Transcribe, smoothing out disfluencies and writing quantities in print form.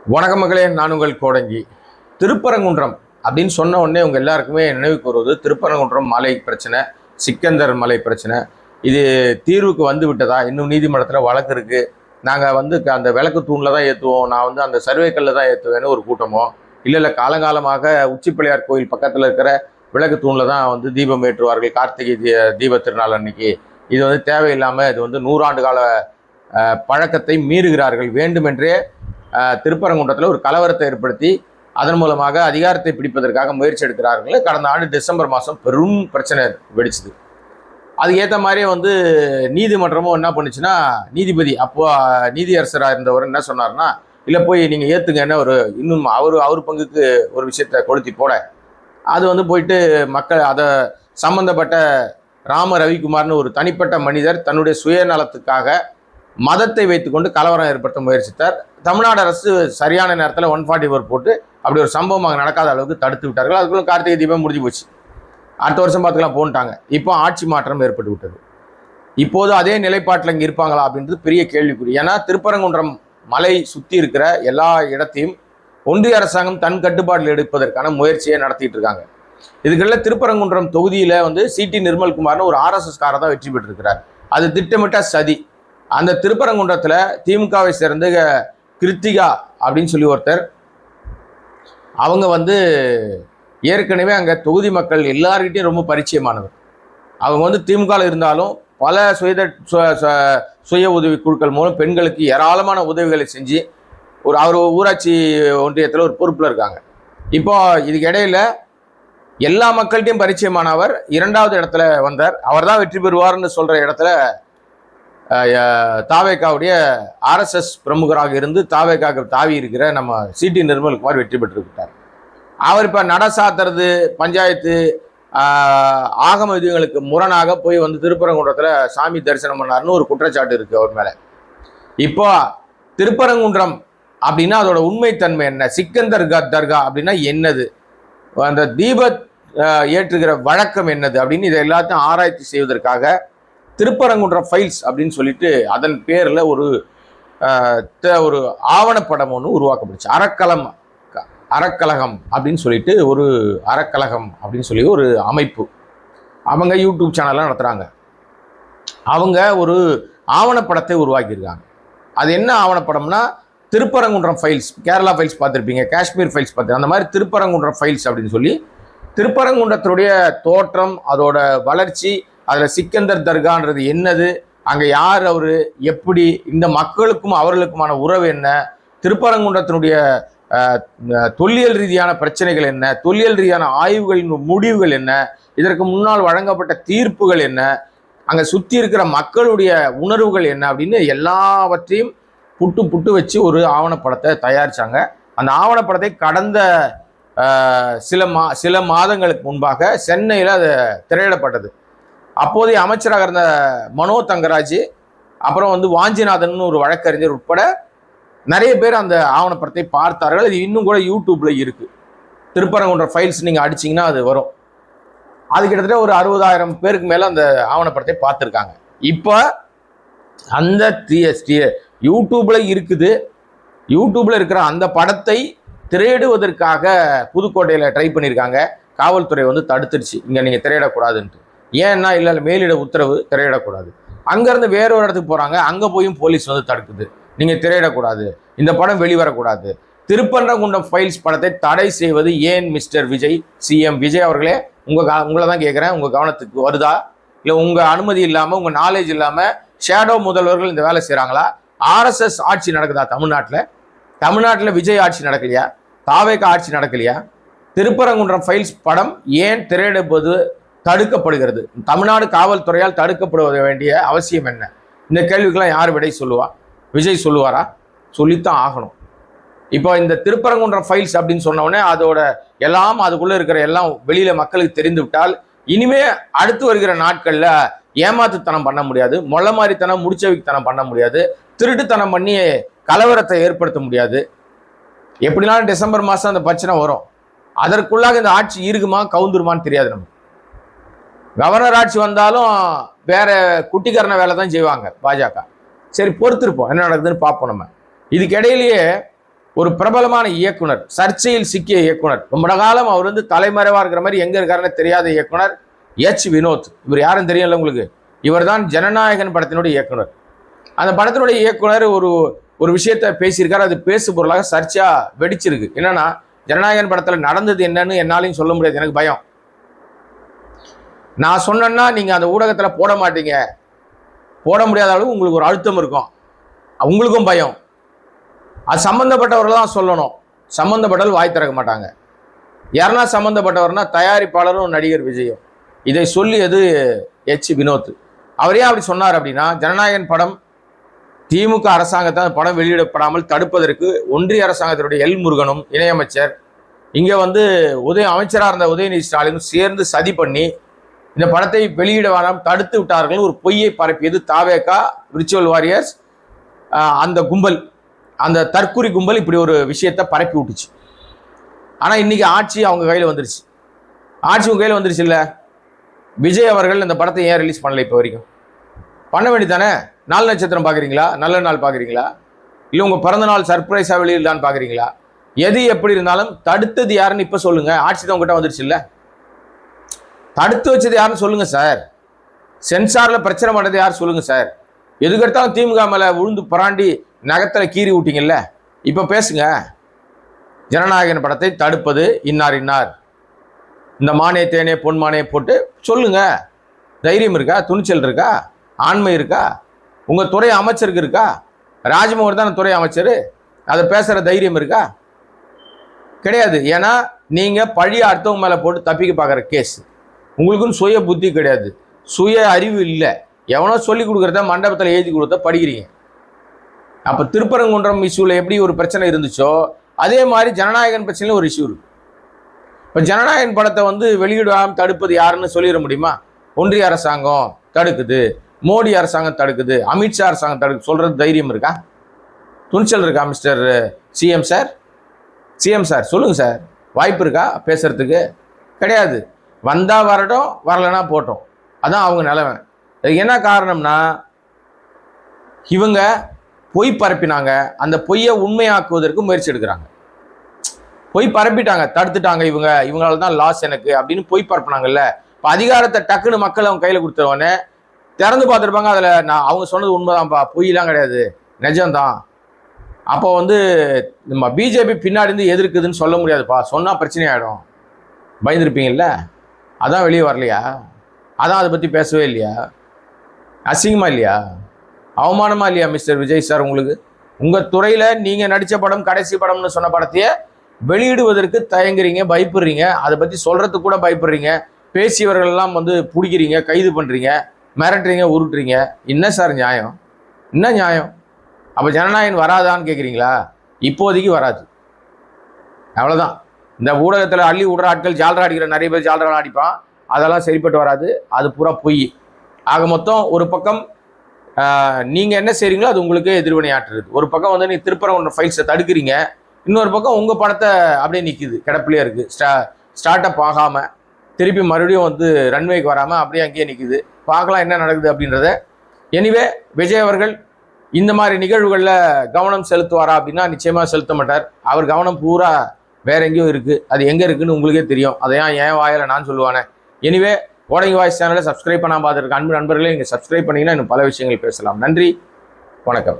வணக்கம் மகளே, நான் உங்கள் கோடங்கி. திருப்பரங்குன்றம் அப்படின்னு சொன்ன உடனே உங்க எல்லாருக்குமே நினைவுக்கு வருவது திருப்பரங்குன்றம் மலை பிரச்சனை, சிக்கந்தர் மலை பிரச்சனை. இது தீர்வுக்கு வந்து விட்டதா? இன்னும் நீதிமன்றத்தில் வழக்கு இருக்கு. நாங்கள் அந்த விளக்கு தூணில் தான் ஏற்றுவோம், நான் அந்த சர்வேக்கல்ல தான் ஏற்றுவேன்னு ஒரு கூட்டமோ, இல்லை காலங்காலமாக உச்சி பிள்ளையார் கோயில் பக்கத்தில் இருக்கிற விளக்கு தூணில் தான் தீபம் ஏற்றுவார்கள் கார்த்திகை தீப திருநாள் அன்னைக்கு. இது தேவையில்லாமல் இது 100 ஆண்டு கால பழக்கத்தை மீறுகிறார்கள். வேண்டுமென்றே திருப்பரங்குன்றத்தில் ஒரு கலவரத்தை ஏற்படுத்தி அதன் மூலமாக அதிகாரத்தை பிடிப்பதற்காக முயற்சி எடுக்கிறார்கள். கடந்த ஆண்டு டிசம்பர் மாதம் பெரும் பிரச்சனை வெடிச்சுது. அதுக்கு ஏற்ற மாதிரியே நீதிமன்றமும் என்ன பண்ணுச்சுன்னா, நீதிபதி அப்போ நீதியரசராக இருந்தவர் என்ன சொன்னார்னா, இல்லை போய் நீங்கள் ஏற்றுங்கன்னு இன்னும் அவர் பங்குக்கு ஒரு விஷயத்தை கொளுத்தி போட, அது போயிட்டு மக்கள் அதை சம்பந்தப்பட்ட ராம ரவிக்குமார்னு ஒரு தனிப்பட்ட மனிதர் தன்னுடைய சுயநலத்துக்காக மதத்தை வைத்துக்கொண்டு கலவரம் ஏற்படுத்த முயற்சித்தார். தமிழ்நாடு அரசு சரியான நேரத்தில் 144 போட்டு அப்படி ஒரு சம்பவம் அங்கே நடக்காத அளவுக்கு தடுத்து விட்டார்கள். அதுக்குள்ள கார்த்திகை தீபம் முடிஞ்சு போச்சு. அடுத்த வருஷம் பார்த்துக்கலாம் போன்ட்டாங்க. இப்போ ஆட்சி மாற்றம் ஏற்பட்டு விட்டது. இப்போது அதே நிலைப்பாட்டில் இங்கே இருப்பாங்களா அப்படின்றது பெரிய கேள்விக்குறி. ஏன்னா திருப்பரங்குன்றம் மலை சுற்றி இருக்கிற எல்லா இடத்தையும் ஒன்றிய அரசாங்கம் தன் கட்டுப்பாட்டில் எடுப்பதற்கான முயற்சியை நடத்திட்டு இருக்காங்க. இதுக்குள்ள திருப்பரங்குன்றம் தொகுதியில் சிடி நிர்மல்குமார்னு ஒரு ஆர்எஸ்எஸ் காரை தான் வெற்றி பெற்றிருக்கிறார். அது திட்டமிட்ட சதி. அந்த திருப்பரங்குன்றத்தில் திமுகவை சேர்ந்த கிருத்திகா அப்படின்னு சொல்லி ஒருத்தர், அவங்க ஏற்கனவே அங்கே தொகுதி மக்கள் எல்லார்கிட்டையும் ரொம்ப பரிச்சயமானவர். அவங்க திமுகவில் இருந்தாலும் பல சுய உதவி குழுக்கள் மூலம் பெண்களுக்கு ஏராளமான உதவிகளை செஞ்சு அவர் ஊராட்சி ஒன்றியத்தில் ஒரு பொறுப்பில் இருக்காங்க. இப்போ இதுக்கு இடையில எல்லா மக்கள்கிட்டையும் பரிச்சயமானவர் 2வது இடத்துல வந்தார். அவர் தான் வெற்றி பெறுவார்னு சொல்கிற இடத்துல தாவேக்காவுடைய ஆர்எஸ்எஸ் பிரமுகராக இருந்து தாவேக்காவுக்கு தாவி இருக்கிற நம்ம சிடி நிர்மல்குமார் வெற்றி பெற்றிருக்கிறார். அவர் இப்போ நட சாத்துறது, பஞ்சாயத்து ஆகம விதிகளுக்கு முரணாக போய் திருப்பரங்குன்றத்தில் சாமி தரிசனம் பண்ணார்னு ஒரு குற்றச்சாட்டு இருக்குது அவர் மேலே. இப்போ திருப்பரங்குன்றம் அப்படின்னா அதோட உண்மைத்தன்மை என்ன? சிக்கந்தர் தர்கா அப்படின்னா என்னது? அந்த தீப ஏற்றுகிற வழக்கம் என்னது அப்படின்னு இதை எல்லாத்தையும் ஆராய்ச்சி செய்வதற்காக திருப்பரங்குன்றம் ஃபைல்ஸ் அப்படின்னு சொல்லிட்டு அதன் பேரில் ஒரு ஆவணப்படம் ஒன்று உருவாக்கப்பட்டுச்சு. அறக்கழகம் அப்படின்னு சொல்லிட்டு ஒரு அறக்கழகம் அப்படின்னு சொல்லி ஒரு அமைப்பு, அவங்க யூடியூப் சேனல்லாம் நடத்துகிறாங்க. அவங்க ஒரு ஆவணப்படத்தை உருவாக்கியிருக்காங்க. அது என்ன ஆவணப்படம்னா, திருப்பரங்குன்றம் ஃபைல்ஸ், கேரளா ஃபைல்ஸ் பார்த்துருப்பீங்க, காஷ்மீர் ஃபைல்ஸ் பார்த்து, அந்த மாதிரி திருப்பரங்குன்றம் ஃபைல்ஸ் அப்படின்னு சொல்லி திருப்பரங்குன்றத்துடைய தோற்றம், அதோட வளர்ச்சி, அதில் சிக்கந்தர் தர்கான்றது என்னது, அங்கே யார் அவர், எப்படி, இந்த மக்களுக்கும் அவர்களுக்குமான உறவு என்ன, திருப்பரங்குன்றத்தினுடைய தொல்லியல் ரீதியான பிரச்சனைகள் என்ன, தொல்லியல் ரீதியான ஆய்வுகளின் முடிவுகள் என்ன, இதற்கு முன்னால் வழங்கப்பட்ட தீர்ப்புகள் என்ன, அங்கே சுற்றி இருக்கிற மக்களுடைய உணர்வுகள் என்ன அப்படின்னு எல்லாவற்றையும் புட்டு வச்சு ஒரு ஆவணப்படத்தை தயாரித்தாங்க. அந்த ஆவணப்படத்தை கடந்த சில மாதங்களுக்கு முன்பாக சென்னையில் அது திரையிடப்பட்டது. அப்போதைய அமைச்சராக இருந்த மனோ தங்கராஜ், அப்புறம் வாஞ்சிநாதன் ஒரு வழக்கறிஞர் உட்பட நிறைய பேர் அந்த ஆவணப்படத்தை பார்த்தார்கள். இது இன்னும் கூட யூடியூப்ல இருக்கு. திருப்பரங்குன்றம் ஃபைல்ஸ் நீங்கள் அடிச்சிங்கன்னா அது வரும். அது கிட்டத்தட்ட ஒரு 60,000 பேருக்கு மேலே அந்த ஆவணப்படத்தை பார்த்துருக்காங்க. இப்போ அந்த யூடியூப்ல இருக்குது. யூடியூப்ல இருக்கிற அந்த படத்தை திரையிடுவதற்காக புதுக்கோட்டையில் ட்ரை பண்ணியிருக்காங்க. காவல்துறை தடுத்துருச்சு, இங்கே நீங்கள் திரையிடக்கூடாதுன்ட்டு. ஏன்னா இல்லை மேலிட உத்தரவு, திரையிடக்கூடாது. அங்கேருந்து வேற ஒரு இடத்துக்கு போகிறாங்க, அங்கே போயும் போலீஸ் தடுக்குது, நீங்கள் திரையிடக்கூடாது, இந்த படம் வெளிவரக்கூடாது. திருப்பரங்குன்றம் ஃபைல்ஸ் படத்தை தடை செய்வது ஏன் மிஸ்டர் விஜய், சிஎம் விஜய் அவர்களே? உங்களை தான் கேட்குறேன், உங்கள் கவனத்துக்கு வருதா? இல்லை உங்கள் அனுமதி இல்லாமல், உங்கள் நாலேஜ் இல்லாமல் ஷேடோ முதல்வர்கள் இந்த வேலை செய்கிறாங்களா? ஆர்எஸ்எஸ் ஆட்சி நடக்குதா தமிழ்நாட்டில்? தமிழ்நாட்டில் விஜய் ஆட்சி நடக்கலையா? தாவேகா ஆட்சி நடக்கலையா? திருப்பரங்குன்றம் ஃபைல்ஸ் படம் ஏன் திரையிடுவது தடுக்கப்படுகிறது? தமிழ்நாடு காவல்துறையால் தடுக்கப்பட வேண்டிய அவசியம் என்ன? இந்த கேள்விக்கெல்லாம் யார் விடை சொல்லுவா? விஜய் சொல்லுவாரா? சொல்லித்தான் ஆகணும். இப்போ இந்த திருப்பரங்குன்றம் ஃபைல்ஸ் அப்படின்னு சொன்னோடனே அதோட எல்லாம், அதுக்குள்ளே இருக்கிற எல்லாம் வெளியில் மக்களுக்கு தெரிந்து விட்டால் இனிமே அடுத்து வருகிற நாட்களில் ஏமாத்துத்தனம் பண்ண முடியாது, மொள்ள மாதிரித்தனம், முடிச்சவித்தனம் பண்ண முடியாது, திருட்டுத்தனம் பண்ணி கலவரத்தை ஏற்படுத்த முடியாது. எப்படினாலும் டிசம்பர் மாதம் அந்த பிரச்சனை வரும். அதற்குள்ளாக இந்த ஆட்சி இருக்குமா கவுந்துருமான்னு தெரியாது. நம்ம கவர்னர் ஆட்சி வந்தாலும் வேற குட்டிக்கரண வேலை தான் செய்வாங்க பாஜக. சரி, பொறுத்திருப்போம் என்ன நடக்குதுன்னு பார்ப்போம். நம்ம இதுக்கு இடையிலேயே ஒரு பிரபலமான இயக்குனர், சர்ச்சையில் சிக்கிய இயக்குனர், ரொம்ப காலம் அவர் வந்து தலைமறைவா இருக்கிற மாதிரி எங்க இருக்காருன்னு தெரியாத இயக்குனர் வினோத். இவர் யாரும் தெரியல உங்களுக்கு? இவர் தான் ஜனநாயகன் படத்தினுடைய இயக்குனர். அந்த படத்தினுடைய இயக்குனர் ஒரு விஷயத்த பேசியிருக்காரு. அது பேசு பொருளாக சர்ச்சையா வெடிச்சிருக்கு. என்னன்னா, ஜனநாயகன் படத்துல நடந்தது என்னன்னு என்னாலையும் சொல்ல முடியாது, எனக்கு பயம். நான் சொன்னேன்னா நீங்க அந்த ஊடகத்துல போட மாட்டீங்க, போட முடியாத அளவு உங்களுக்கு ஒரு அழுத்தம் இருக்கும், உங்களுக்கும் பயம். அது சம்பந்தப்பட்டவர்கள் தான் சொல்லணும், சம்பந்தப்பட்டவர்கள் வாய் திறக்க மாட்டாங்க. யாருன்னா சம்பந்தப்பட்டவர்னா தயாரிப்பாளரும் நடிகர் விஜயும். இதை சொல்லியது வினோத். அவர் ஏன் அப்படி சொன்னார் அப்படின்னா, ஜனநாயகன் படம் திமுக அரசாங்கத்தை அந்த படம் வெளியிடப்படாமல் தடுப்பதற்கு ஒன்றிய அரசாங்கத்தினுடைய முருகனும் இணையமைச்சர், இங்கே வந்து அமைச்சராக இருந்த உதயநிதி ஸ்டாலினும் சேர்ந்து சதி பண்ணி இந்த படத்தை வெளியிட வேணாம் தடுத்து விட்டார்கள். ஒரு பொய்யை பரப்பியது தாவேகா, விர்ச்சுவல் வாரியர்ஸ், அந்த கும்பல், அந்த தற்குறி கும்பல் இப்படி ஒரு விஷயத்தை பரப்பி விட்டுச்சு. ஆனால் இன்னைக்கு ஆட்சி அவங்க கையில் வந்துருச்சு. ஆட்சி உங்க கையில் வந்துருச்சு இல்லை? விஜய் அவர்கள் இந்த படத்தை ஏன் ரிலீஸ் பண்ணல? இப்போ வரைக்கும் பண்ண வேண்டியதானே? 4 நட்சத்திரம் பார்க்குறீங்களா? நல்ல நாள் பார்க்குறீங்களா? இல்லை உங்கள் பிறந்த நாள் சர்ப்ரைஸாக வெளியிடலான்னு பார்க்குறீங்களா? எது எப்படி இருந்தாலும் தடுத்தது யாருன்னு இப்போ சொல்லுங்க. ஆட்சி தான் உங்ககிட்ட வந்துருச்சு இல்லை? தடுத்து வச்சது யாருன்னு சொல்லுங்க சார். சென்சாரில் பிரச்சனை பண்ணுறது யார் சொல்லுங்க சார். எதுக்கெடுத்தாலும் திமுக மேலே விழுந்து பராண்டி நகத்தில் கீறி விட்டீங்கல்ல, இப்போ பேசுங்க. ஜனநாயகன் படத்தை தடுப்பது இன்னார் இன்னார், இந்த மானே தேனே பொன் மானே போட்டு சொல்லுங்க. தைரியம் இருக்கா? துணிச்சல் இருக்கா? ஆண்மை இருக்கா? உங்கள் துறை அமைச்சருக்கு இருக்கா? ராஜ்மோகன் தான் துறை அமைச்சர், அதை பேசுகிற தைரியம் இருக்கா? கிடையாது. ஏன்னா நீங்கள் பழிய அடுத்தவங்க மேலே போட்டு தப்பிக்க பார்க்குற கேஸ். உங்களுக்குன்னு சுய புத்தி கிடையாது, சுய அறிவு இல்லை. எவனோ சொல்லி கொடுக்குறத மண்டபத்தில் எழுதி கொடுத்த படிக்கிறீங்க. அப்போ திருப்பரங்குன்றம் இஷ்யூவில் எப்படி ஒரு பிரச்சனை இருந்துச்சோ அதே மாதிரி ஜனநாயகன் பிரச்சனையில் ஒரு இஷ்யூ இருக்கு. இப்போ ஜனநாயகன் படத்தை வந்து வெளியிடாமல் தடுப்பது யாருன்னு சொல்லிட முடியுமா? ஒன்றிய அரசாங்கம் தடுக்குது, மோடி அரசாங்கம் தடுக்குது, அமித்ஷா அரசாங்கம் தடுக்குது சொல்கிறது தைரியம் இருக்கா? துணிச்சல் இருக்கா mister CM sir? CM sir சொல்லுங்கள் சார், வாய்ப்பு இருக்கா பேசுறதுக்கு? கிடையாது. வந்தால் வரட்டும், வரலைன்னா போட்டோம், அதான் அவங்க நிலைமை. அதுக்கு என்ன காரணம்னா, இவங்க பொய் பரப்பினாங்க, அந்த பொய்யை உண்மையாக்குவதற்கு முயற்சி எடுக்கிறாங்க. பொய் பரப்பிட்டாங்க, தடுத்துட்டாங்க, இவங்களால தான் லாஸ் எனக்கு அப்படின்னு பொய் பரப்புனாங்கல்ல. இப்போ அதிகாரத்தை டக்குன்னு மக்கள் அவங்க கையில் கொடுத்தவொடனே திறந்து பார்த்துருப்பாங்க, அதில் அவங்க சொன்னது உண்மைதான்ப்பா, பொய்லாம் கிடையாது, நிஜம்தான். அப்போ வந்து நம்ம பிஜேபி பின்னாடி இருந்து எதிர்க்குதுன்னு சொல்ல முடியாதுப்பா, சொன்னால் பிரச்சனை ஆகிடும், பயந்துருப்பீங்கல்ல. அதான் வெளியே வரலையா? அதான் அதை பற்றி பேசவே இல்லையா? அசிங்கமா இல்லையா? அவமானமா இல்லையா மிஸ்டர் விஜய் சார்? உங்களுக்கு உங்கள் துறையில் நீங்கள் நடித்த படம் கடைசி படம்னு சொன்ன படத்தையே வெளியிடுவதற்கு தயங்குறீங்க, பயப்படுறீங்க, அதை பற்றி சொல்கிறதுக்கு கூட பயப்படுறீங்க. பேசியவர்கள்லாம் வந்து பிடிக்கிறீங்க, கைது பண்ணுறீங்க, மிரட்டுறீங்க, உருட்டுறீங்க. என்ன சார் நியாயம்? என்ன நியாயம்? அப்போ ஜனநாயகன் வராதான்னு கேட்குறீங்களா? இப்போதைக்கு வராது, அவ்வளோதான். இந்த ஊடகத்தில் அள்ளி விடுற ஆட்கள், ஜால்ரா அடிக்கிற நிறைய பேர் ஜால்ரா அடிப்பான், அதெல்லாம் சரிப்பட்டு வராது, அது பூரா பொய். ஆக மொத்தம் ஒரு பக்கம் நீங்கள் என்ன செய்கிறீங்களோ அது உங்களுக்கு எதிர்வினையாற்றுறது. ஒரு பக்கம் வந்து நீங்கள் திருப்பரங்குன்ற ஃபைல்ஸை தடுக்கிறீங்க, இன்னொரு பக்கம் உங்கள் படத்தை அப்படியே நிற்கிது, கிடப்பிலே இருக்குது, ஸ்டார்ட் அப் ஆகாமல், திருப்பி மறுபடியும் வந்து ரன்வேக்கு வராமல் அப்படியே அங்கேயே நிற்குது. பார்க்கலாம் என்ன நடக்குது அப்படின்றத. எனிவே விஜய் அவர்கள் இந்த மாதிரி நிகழ்வுகளில் கவனம் செலுத்துவாரா அப்படின்னா நிச்சயமாக செலுத்த மாட்டார். அவர் கவனம் பூரா வேற எங்கேயும் இருக்குது. அது எங்கே இருக்குன்னு உங்களுக்கே தெரியும். அதை ஏன் வாயில் நான் சொல்லுவானே. எனிவே கோடங்கி வாய்ஸ் சேனலை சப்ஸ்கிரைப் பண்ணாமல் பார்த்துருக்க அன்பு நண்பர்களே, நீங்கள் சப்ஸ்கிரைப் பண்ணிங்கன்னா இன்னும் பல விஷயங்கள் பேசலாம். நன்றி, வணக்கம்.